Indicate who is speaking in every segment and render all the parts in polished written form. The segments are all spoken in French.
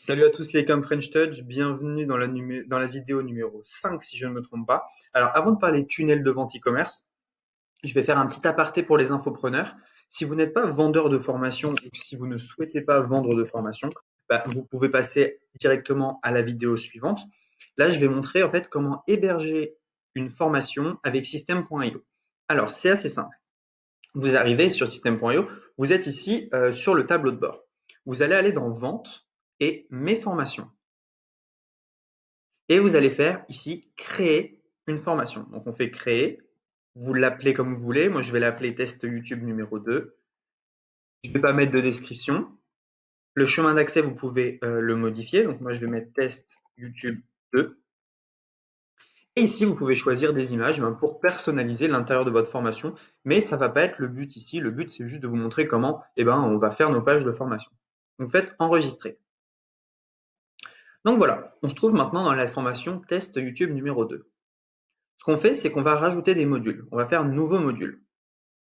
Speaker 1: Salut à tous les com French Touch, bienvenue dans la vidéo numéro 5 si je ne me trompe pas. Alors avant de parler tunnel de vente e-commerce, je vais faire un petit aparté pour les infopreneurs. Si vous n'êtes pas vendeur de formation ou si vous ne souhaitez pas vendre de formation, vous pouvez passer directement à la vidéo suivante. Là, je vais montrer en fait comment héberger une formation avec System.io. Alors, c'est assez simple. Vous arrivez sur System.io, vous êtes ici sur le tableau de bord. Vous allez aller dans Vente et Mes formations. Et vous allez faire ici créer une formation. Donc on fait créer, vous l'appelez comme vous voulez. Moi je vais l'appeler test YouTube numéro 2. Je ne vais pas mettre de description. Le chemin d'accès, vous pouvez le modifier. Donc moi je vais mettre test YouTube 2. Et ici, vous pouvez choisir des images pour personnaliser l'intérieur de votre formation. Mais ça ne va pas être le but ici. Le but, c'est juste de vous montrer comment on va faire nos pages de formation. Donc faites enregistrer. Donc voilà, on se trouve maintenant dans la formation test YouTube numéro 2. Ce qu'on fait, c'est qu'on va rajouter des modules. On va faire un nouveau module.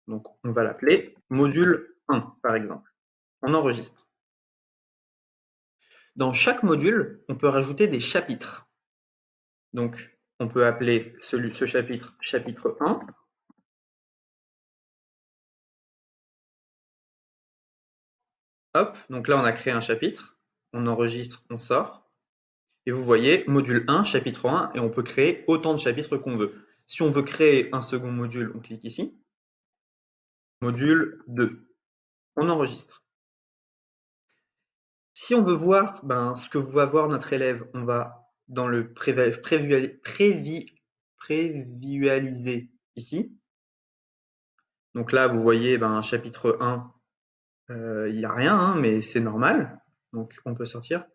Speaker 1: Donc, on va l'appeler module 1, par exemple. On enregistre. Dans chaque module, on peut rajouter des chapitres. Donc, on peut appeler ce chapitre chapitre 1. Hop, donc là, on a créé un chapitre. On enregistre, on sort. Et vous voyez, module 1, chapitre 1, et on peut créer autant de chapitres qu'on veut. Si on veut créer un second module, on clique ici. Module 2. On enregistre. Si on veut voir ce que va voir notre élève, on va dans le prévisualiser ici. Donc là, vous voyez, chapitre 1, il n'y a rien, hein, mais c'est normal. Donc on peut sortir.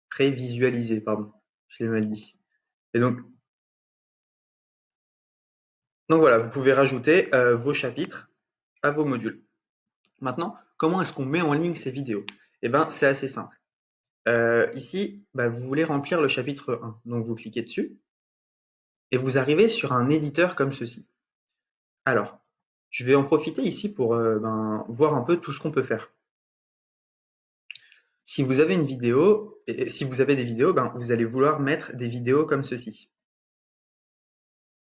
Speaker 1: Prévisualiser, pardon, je l'ai mal dit. Et donc voilà, vous pouvez rajouter vos chapitres à vos modules. Maintenant, comment est-ce qu'on met en ligne ces vidéos? C'est assez simple. Ici, vous voulez remplir le chapitre 1. Donc vous cliquez dessus et vous arrivez sur un éditeur comme ceci. Alors, je vais en profiter ici pour voir un peu tout ce qu'on peut faire. Si vous avez une vidéo, et si vous avez des vidéos, vous allez vouloir mettre des vidéos comme ceci.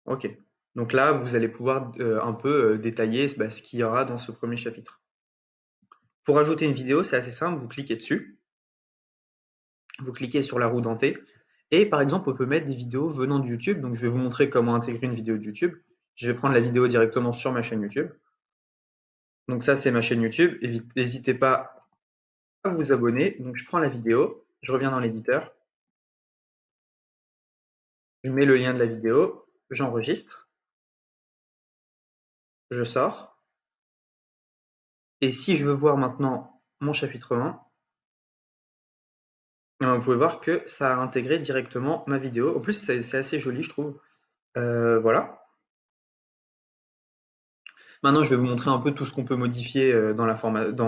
Speaker 1: Ok. Donc là, vous allez pouvoir un peu détailler ce qu'il y aura dans ce premier chapitre. Pour ajouter une vidéo, c'est assez simple, vous cliquez dessus, vous cliquez sur la roue dentée, et par exemple, on peut mettre des vidéos venant de YouTube. Donc je vais vous montrer comment intégrer une vidéo de YouTube. Je vais prendre la vidéo directement sur ma chaîne YouTube. Donc ça, c'est ma chaîne YouTube. N'hésitez pas à vous abonner. Donc je prends la vidéo, je reviens dans l'éditeur, je mets le lien de la vidéo, j'enregistre, je sors. Et si je veux voir maintenant mon chapitre 1, vous pouvez voir que ça a intégré directement ma vidéo. En plus, c'est assez joli, je trouve. Voilà. Maintenant, je vais vous montrer un peu tout ce qu'on peut modifier dans la formation.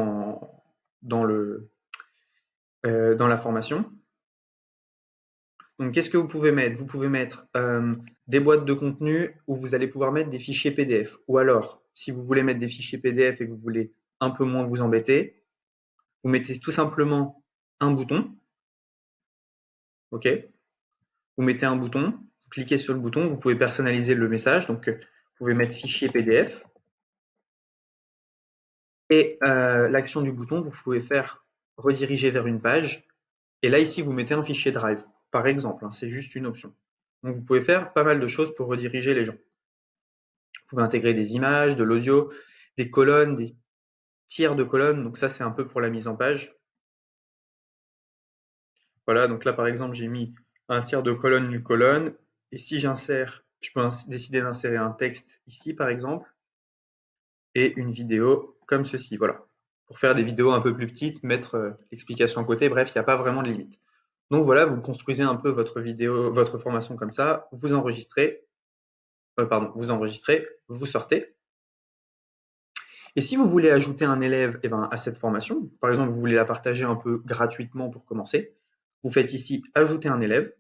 Speaker 1: Donc, qu'est-ce que vous pouvez mettre? Vous pouvez mettre des boîtes de contenu où vous allez pouvoir mettre des fichiers PDF. Ou alors, si vous voulez mettre des fichiers PDF et que vous voulez un peu moins vous embêter, vous mettez tout simplement un bouton. OK? Vous mettez un bouton, vous cliquez sur le bouton, vous pouvez personnaliser le message. Donc, vous pouvez mettre fichier PDF. Et l'action du bouton, vous pouvez faire rediriger vers une page. Et là, ici, vous mettez un fichier Drive, par exemple. Hein, c'est juste une option. Donc, vous pouvez faire pas mal de choses pour rediriger les gens. Vous pouvez intégrer des images, de l'audio, des colonnes, des tiers de colonnes. Donc ça, c'est un peu pour la mise en page. Voilà, donc là, par exemple, j'ai mis un tiers de colonne, une colonne. Et si j'insère, je peux décider d'insérer un texte ici, par exemple, et une vidéo comme ceci. Voilà. Pour faire des vidéos un peu plus petites, mettre l'explication à côté. Bref, il n'y a pas vraiment de limite. Donc voilà, vous construisez un peu votre vidéo, votre formation comme ça. Vous enregistrez, vous sortez. Et si vous voulez ajouter un élève à cette formation, par exemple, vous voulez la partager un peu gratuitement pour commencer, vous faites ici ajouter un élève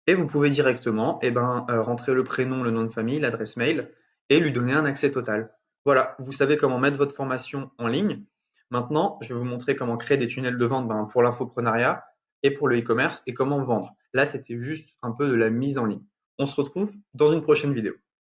Speaker 1: et vous pouvez directement rentrer le prénom, le nom de famille, l'adresse mail et lui donner un accès total. Voilà, vous savez comment mettre votre formation en ligne. Maintenant, je vais vous montrer comment créer des tunnels de vente pour l'infoprenariat et pour le e-commerce et comment vendre. Là, c'était juste un peu de la mise en ligne. On se retrouve dans une prochaine vidéo.